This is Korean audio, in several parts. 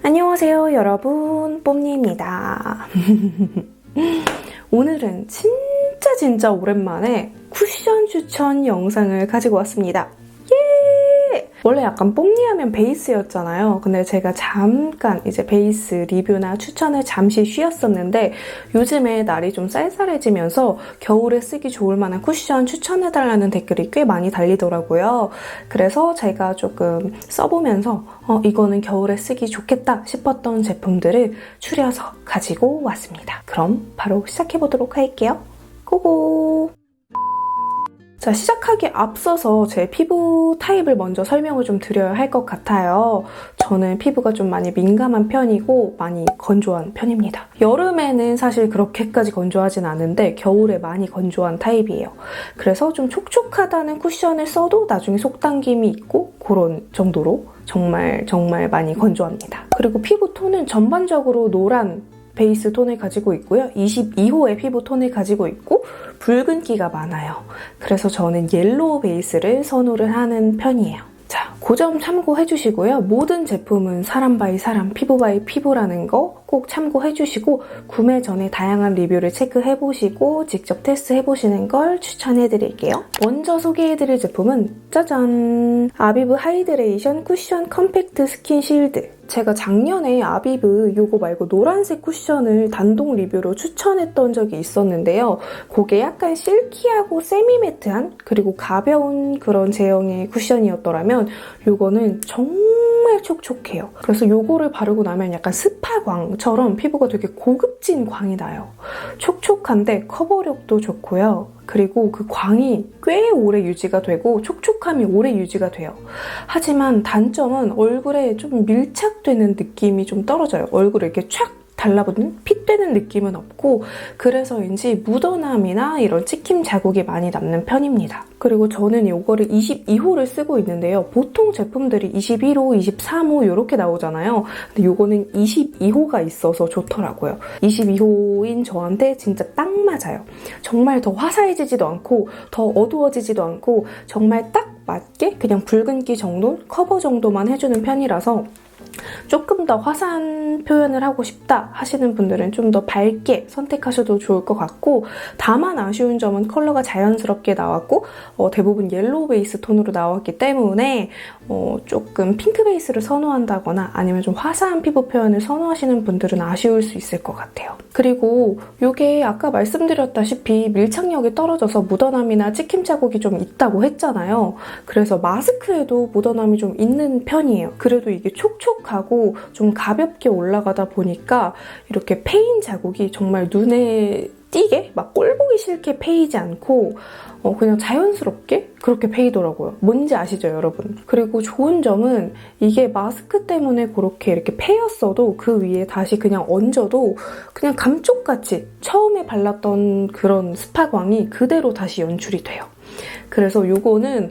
안녕하세요 여러분, 뽐니입니다. 오늘은 진짜 오랜만에 쿠션 추천 영상을 가지고 왔습니다. 예! 원래 약간 뽐니하면 베이스였잖아요. 근데 제가 잠깐 이제 베이스 리뷰나 추천을 잠시 쉬었었는데 요즘에 날이 좀 쌀쌀해지면서 겨울에 쓰기 좋을 만한 쿠션 추천해달라는 댓글이 꽤 많이 달리더라고요. 그래서 제가 조금 써보면서 이거는 겨울에 쓰기 좋겠다 싶었던 제품들을 추려서 가지고 왔습니다. 그럼 바로 시작해보도록 할게요. 고고! 자, 시작하기에 앞서서 제 피부 타입을 먼저 설명을 좀 드려야 할 것 같아요. 저는 피부가 좀 많이 민감한 편이고 많이 건조한 편입니다. 여름에는 사실 그렇게까지 건조하진 않은데 겨울에 많이 건조한 타입이에요. 그래서 좀 촉촉하다는 쿠션을 써도 나중에 속당김이 있고 그런 정도로 정말 많이 건조합니다. 그리고 피부 톤은 전반적으로 노란 베이스 톤을 가지고 있고요. 22호의 피부 톤을 가지고 있고 붉은기가 많아요. 그래서 저는 옐로우 베이스를 선호를 하는 편이에요. 자, 그 점 참고해주시고요. 모든 제품은 사람 바이 사람, 피부 바이 피부라는 거 꼭 참고해주시고 구매 전에 다양한 리뷰를 체크해보시고 직접 테스트해보시는 걸 추천해드릴게요. 먼저 소개해드릴 제품은 짜잔! 아비브 하이드레이션 쿠션 컴팩트 스킨 실드. 제가 작년에 아비브 요거 말고 노란색 쿠션을 단독 리뷰로 추천했던 적이 있었는데요. 그게 약간 실키하고 세미매트한 그리고 가벼운 그런 제형의 쿠션이었더라면 요거는 정말 촉촉해요. 그래서 요거를 바르고 나면 약간 스파광처럼 피부가 되게 고급진 광이 나요. 촉촉한데 커버력도 좋고요. 그리고 그 광이 꽤 오래 유지가 되고 촉촉함이 오래 유지가 돼요. 하지만 단점은 얼굴에 좀 밀착되는 느낌이 좀 떨어져요. 얼굴에 이렇게 촥 달라붙는 핏되는 느낌은 없고 그래서인지 묻어남이나 이런 찍힘 자국이 많이 남는 편입니다. 그리고 저는 이거를 22호를 쓰고 있는데요. 보통 제품들이 21호, 23호 이렇게 나오잖아요. 근데 이거는 22호가 있어서 좋더라고요. 22호인 저한테 진짜 딱 맞아요. 정말 더 화사해지지도 않고 더 어두워지지도 않고 정말 딱 맞게 그냥 붉은기 정도, 커버 정도만 해주는 편이라서 조금 더 화사한 표현을 하고 싶다 하시는 분들은 좀 더 밝게 선택하셔도 좋을 것 같고 다만 아쉬운 점은 컬러가 자연스럽게 나왔고 대부분 옐로우 베이스 톤으로 나왔기 때문에 조금 핑크 베이스를 선호한다거나 아니면 좀 화사한 피부 표현을 선호하시는 분들은 아쉬울 수 있을 것 같아요. 그리고 이게 아까 말씀드렸다시피 밀착력이 떨어져서 묻어남이나 찍힘 자국이 좀 있다고 했잖아요. 그래서 마스크에도 묻어남이 좀 있는 편이에요. 그래도 이게 촉촉하고 좀 가볍게 올라가다 보니까 이렇게 페인 자국이 정말 눈에 띄게 막 꼴 보기 싫게 페이지 않고 그냥 자연스럽게 그렇게 페이더라고요. 뭔지 아시죠, 여러분? 그리고 좋은 점은 이게 마스크 때문에 그렇게 이렇게 페였어도 그 위에 다시 그냥 얹어도 그냥 감쪽같이 처음에 발랐던 그런 스파광이 그대로 다시 연출이 돼요. 그래서 이거는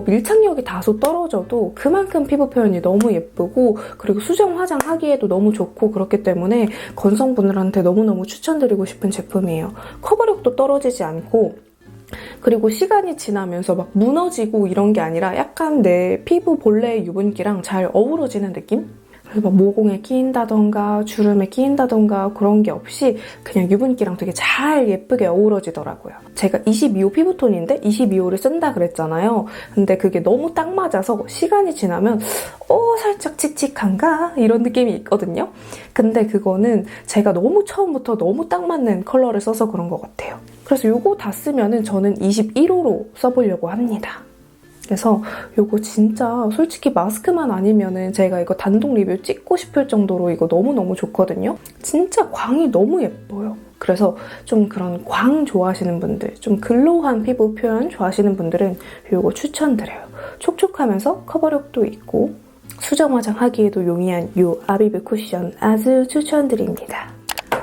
밀착력이 다소 떨어져도 그만큼 피부 표현이 너무 예쁘고 그리고 수정 화장하기에도 너무 좋고 그렇기 때문에 건성분들한테 너무너무 추천드리고 싶은 제품이에요. 커버력도 떨어지지 않고 그리고 시간이 지나면서 막 무너지고 이런 게 아니라 약간 내 피부 본래의 유분기랑 잘 어우러지는 느낌? 그래서 막 모공에 끼인다던가 주름에 끼인다던가 그런 게 없이 그냥 유분기랑 되게 잘 예쁘게 어우러지더라고요. 제가 22호 피부톤인데 22호를 쓴다 그랬잖아요. 근데 그게 너무 딱 맞아서 시간이 지나면 살짝 칙칙한가? 이런 느낌이 있거든요. 근데 그거는 제가 너무 처음부터 너무 딱 맞는 컬러를 써서 그런 것 같아요. 그래서 이거 다 쓰면은 저는 21호로 써보려고 합니다. 그래서 이거 진짜 솔직히 마스크만 아니면은 제가 이거 단독 리뷰 찍고 싶을 정도로 이거 너무너무 좋거든요. 진짜 광이 너무 예뻐요. 그래서 좀 그런 광 좋아하시는 분들, 좀 글로우한 피부 표현 좋아하시는 분들은 이거 추천드려요. 촉촉하면서 커버력도 있고 수정 화장하기에도 용이한 이 아비브 쿠션 아주 추천드립니다.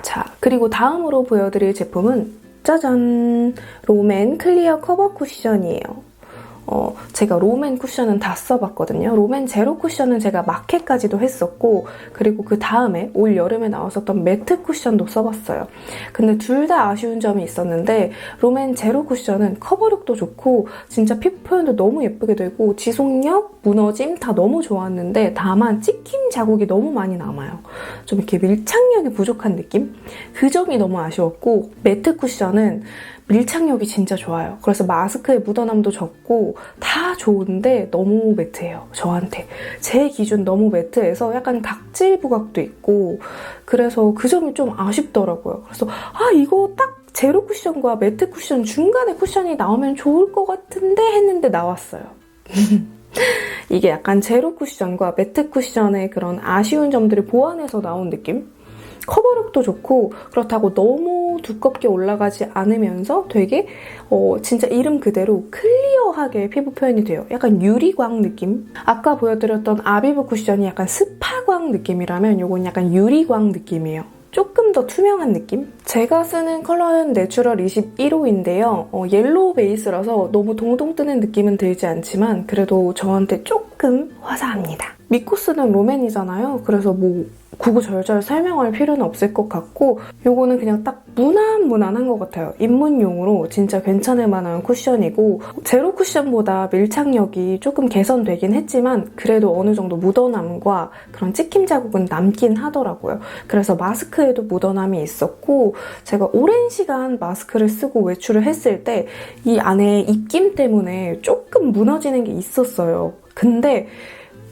자, 그리고 다음으로 보여드릴 제품은 짜잔! 롬앤 클리어 커버 쿠션이에요. 제가 롬앤 쿠션은 다 써봤거든요. 롬앤 제로 쿠션은 제가 마켓까지도 했었고, 그리고 그 다음에 올 여름에 나왔었던 매트 쿠션도 써봤어요. 근데 둘 다 아쉬운 점이 있었는데 롬앤 제로 쿠션은 커버력도 좋고 진짜 피부 표현도 너무 예쁘게 되고 지속력, 무너짐 다 너무 좋았는데 다만 찍힘 자국이 너무 많이 남아요. 좀 이렇게 밀착력이 부족한 느낌? 그 점이 너무 아쉬웠고, 매트 쿠션은 밀착력이 진짜 좋아요. 그래서 마스크에 묻어남도 적고 다 좋은데 너무 매트해요. 저한테. 제 기준 너무 매트해서 약간 각질 부각도 있고, 그래서 그 점이 좀 아쉽더라고요. 그래서 이거 딱 제로 쿠션과 매트 쿠션 중간에 쿠션이 나오면 좋을 것 같은데 했는데 나왔어요. 이게 약간 제로 쿠션과 매트 쿠션의 그런 아쉬운 점들을 보완해서 나온 느낌? 커버력도 좋고 그렇다고 너무 두껍게 올라가지 않으면서 되게 진짜 이름 그대로 클리어하게 피부 표현이 돼요. 약간 유리광 느낌? 아까 보여드렸던 아비브 쿠션이 약간 스파광 느낌이라면 이건 약간 유리광 느낌이에요. 조금 더 투명한 느낌? 제가 쓰는 컬러는 내추럴 21호인데요. 옐로우 베이스라서 너무 동동 뜨는 느낌은 들지 않지만 그래도 저한테 조금 화사합니다. 미코스는 롬앤이잖아요. 그래서 뭐 구구절절 설명할 필요는 없을 것 같고, 요거는 그냥 딱 무난무난한 것 같아요. 입문용으로 진짜 괜찮을 만한 쿠션이고, 제로 쿠션보다 밀착력이 조금 개선되긴 했지만 그래도 어느 정도 묻어남과 그런 찍힘 자국은 남긴 하더라고요. 그래서 마스크에도 묻어남이 있었고, 제가 오랜 시간 마스크를 쓰고 외출을 했을 때 이 안에 입김 때문에 조금 무너지는 게 있었어요. 근데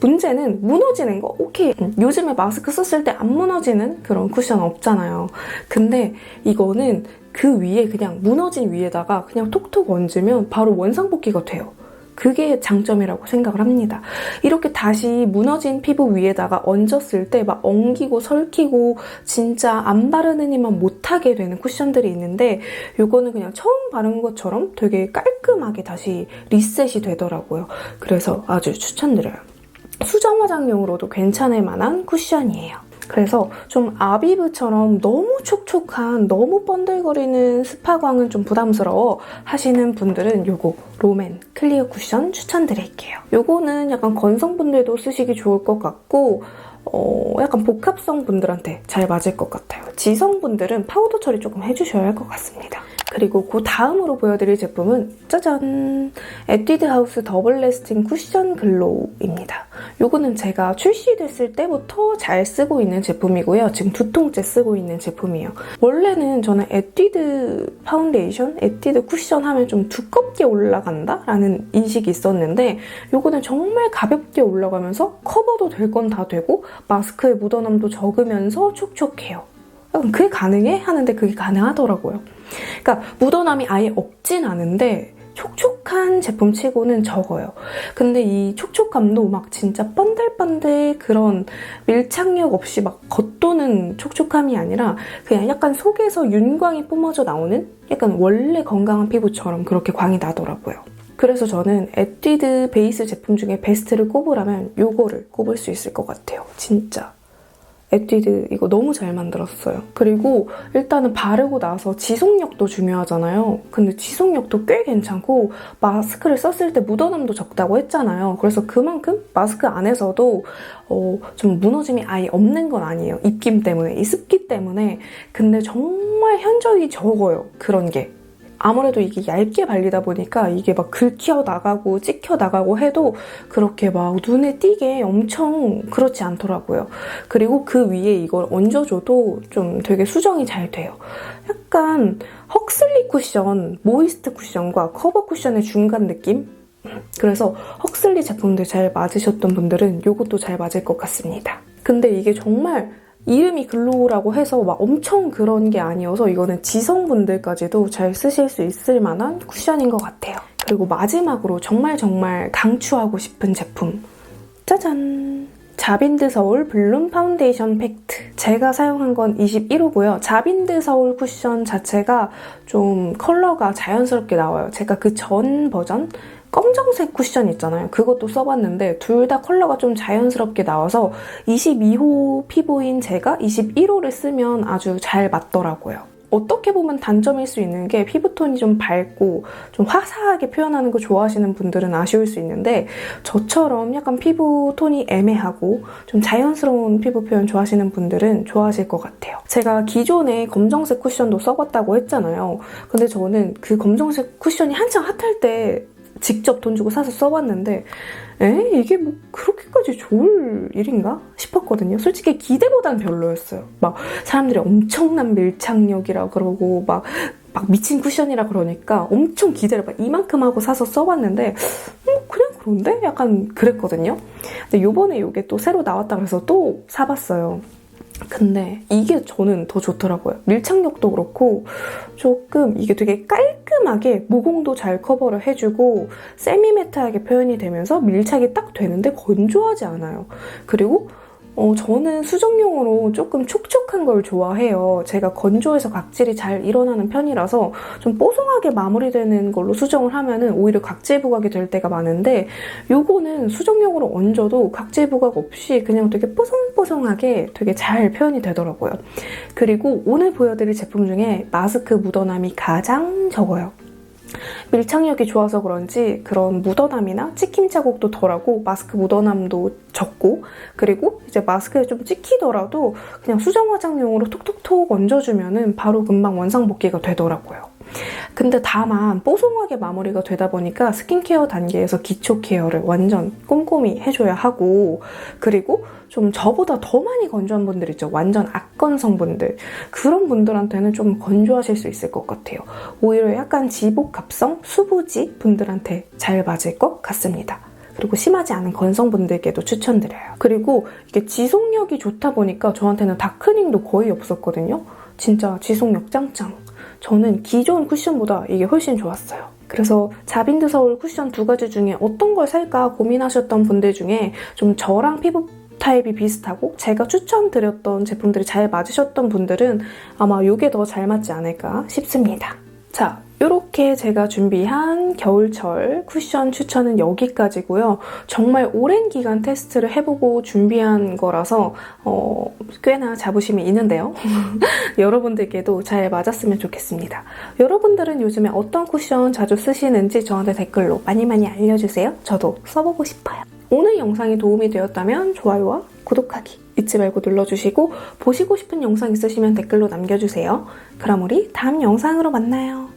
문제는 무너지는 거? 오케이. 요즘에 마스크 썼을 때 안 무너지는 그런 쿠션 없잖아요. 근데 이거는 그 위에 그냥 무너진 위에다가 그냥 톡톡 얹으면 바로 원상복귀가 돼요. 그게 장점이라고 생각을 합니다. 이렇게 다시 무너진 피부 위에다가 얹었을 때 막 엉기고 설키고 진짜 안 바르는 이만 못하게 되는 쿠션들이 있는데 이거는 그냥 처음 바른 것처럼 되게 깔끔하게 다시 리셋이 되더라고요. 그래서 아주 추천드려요. 수정 화장용으로도 괜찮을 만한 쿠션이에요. 그래서 좀 아비브처럼 너무 촉촉한, 너무 번들거리는 스파광은 좀 부담스러워 하시는 분들은 요거 롬앤 클리어 쿠션 추천드릴게요. 요거는 약간 건성분들도 쓰시기 좋을 것 같고 약간 복합성 분들한테 잘 맞을 것 같아요. 지성분들은 파우더 처리 조금 해주셔야 할 것 같습니다. 그리고 그 다음으로 보여드릴 제품은 짜잔! 에뛰드 하우스 더블 레스팅 쿠션 글로우입니다. 요거는 제가 출시됐을 때부터 잘 쓰고 있는 제품이고요. 지금 2통째 쓰고 있는 제품이에요. 원래는 저는 에뛰드 파운데이션, 에뛰드 쿠션 하면 좀 두껍게 올라간다? 라는 인식이 있었는데 요거는 정말 가볍게 올라가면서 커버도 될 건 다 되고 마스크에 묻어남도 적으면서 촉촉해요. 그게 가능해? 하는데 그게 가능하더라고요. 그러니까 묻어남이 아예 없진 않은데 촉촉한 제품치고는 적어요. 근데 이 촉촉감도 막 진짜 번들번들 그런 밀착력 없이 막 겉도는 촉촉함이 아니라 그냥 약간 속에서 윤광이 뿜어져 나오는 약간 원래 건강한 피부처럼 그렇게 광이 나더라고요. 그래서 저는 에뛰드 베이스 제품 중에 베스트를 꼽으라면 요거를 꼽을 수 있을 것 같아요. 진짜. 에뛰드 이거 너무 잘 만들었어요. 그리고 일단은 바르고 나서 지속력도 중요하잖아요. 근데 지속력도 꽤 괜찮고 마스크를 썼을 때 묻어남도 적다고 했잖아요. 그래서 그만큼 마스크 안에서도 좀 무너짐이 아예 없는 건 아니에요. 입김 때문에, 이 습기 때문에. 근데 정말 현저히 적어요. 그런 게. 아무래도 이게 얇게 발리다 보니까 이게 막 긁혀 나가고 찍혀 나가고 해도 그렇게 막 눈에 띄게 엄청 그렇지 않더라고요. 그리고 그 위에 이걸 얹어줘도 좀 되게 수정이 잘 돼요. 약간 헉슬리 쿠션, 모이스트 쿠션과 커버 쿠션의 중간 느낌? 그래서 헉슬리 제품들 잘 맞으셨던 분들은 이것도 잘 맞을 것 같습니다. 근데 이게 정말 이름이 글로우라고 해서 막 엄청 그런 게 아니어서 이거는 지성분들까지도 잘 쓰실 수 있을 만한 쿠션인 것 같아요. 그리고 마지막으로 정말 강추하고 싶은 제품. 짜잔! 자빈드 서울 블룸 파운데이션 팩트. 제가 사용한 건 21호고요. 자빈드 서울 쿠션 자체가 좀 컬러가 자연스럽게 나와요. 제가 그 전 버전? 검정색 쿠션 있잖아요. 그것도 써봤는데 둘 다 컬러가 좀 자연스럽게 나와서 22호 피부인 제가 21호를 쓰면 아주 잘 맞더라고요. 어떻게 보면 단점일 수 있는 게 피부톤이 좀 밝고 좀 화사하게 표현하는 거 좋아하시는 분들은 아쉬울 수 있는데 저처럼 약간 피부톤이 애매하고 좀 자연스러운 피부 표현 좋아하시는 분들은 좋아하실 것 같아요. 제가 기존에 검정색 쿠션도 써봤다고 했잖아요. 근데 저는 그 검정색 쿠션이 한창 핫할 때 직접 돈 주고 사서 써봤는데 이게 뭐 그렇게까지 좋을 일인가 싶었거든요. 솔직히 기대보단 별로였어요. 막 사람들이 엄청난 밀착력이라 그러고 막 미친 쿠션이라 그러니까 엄청 기대를 막 이만큼 하고 사서 써봤는데 그냥 그런데? 약간 그랬거든요. 근데 요번에 이게 또 새로 나왔다 그래서 또 사봤어요. 근데 이게 저는 더 좋더라고요. 밀착력도 그렇고 조금 이게 되게 깔끔하게 모공도 잘 커버를 해주고 세미매트하게 표현이 되면서 밀착이 딱 되는데 건조하지 않아요. 그리고 저는 수정용으로 조금 촉촉한 걸 좋아해요. 제가 건조해서 각질이 잘 일어나는 편이라서 좀 뽀송하게 마무리되는 걸로 수정을 하면은 오히려 각질 부각이 될 때가 많은데 요거는 수정용으로 얹어도 각질 부각 없이 그냥 되게 뽀송뽀송하게 되게 잘 표현이 되더라고요. 그리고 오늘 보여드릴 제품 중에 마스크 묻어남이 가장 적어요. 밀착력이 좋아서 그런지 그런 묻어남이나 찍힘 자국도 덜하고 마스크 묻어남도 적고 그리고 이제 마스크에 좀 찍히더라도 그냥 수정 화장용으로 톡톡톡 얹어주면은 바로 금방 원상복귀가 되더라고요. 근데 다만 뽀송하게 마무리가 되다 보니까 스킨케어 단계에서 기초 케어를 완전 꼼꼼히 해줘야 하고 그리고 좀 저보다 더 많이 건조한 분들 있죠. 완전 악건성분들. 그런 분들한테는 좀 건조하실 수 있을 것 같아요. 오히려 약간 지복합성, 수부지 분들한테 잘 맞을 것 같습니다. 그리고 심하지 않은 건성분들께도 추천드려요. 그리고 이게 지속력이 좋다 보니까 저한테는 다크닝도 거의 없었거든요. 진짜 지속력 짱짱. 저는 기존 쿠션보다 이게 훨씬 좋았어요. 그래서 자빈드 서울 쿠션 2가지 중에 어떤 걸 살까 고민하셨던 분들 중에 좀 저랑 피부 타입이 비슷하고 제가 추천드렸던 제품들이 잘 맞으셨던 분들은 아마 이게 더 잘 맞지 않을까 싶습니다. 자, 이렇게 제가 준비한 겨울철 쿠션 추천은 여기까지고요. 정말 오랜 기간 테스트를 해보고 준비한 거라서 꽤나 자부심이 있는데요. 여러분들께도 잘 맞았으면 좋겠습니다. 여러분들은 요즘에 어떤 쿠션 자주 쓰시는지 저한테 댓글로 많이 알려주세요. 저도 써보고 싶어요. 오늘 영상이 도움이 되었다면 좋아요와 구독하기 잊지 말고 눌러주시고 보시고 싶은 영상 있으시면 댓글로 남겨주세요. 그럼 우리 다음 영상으로 만나요.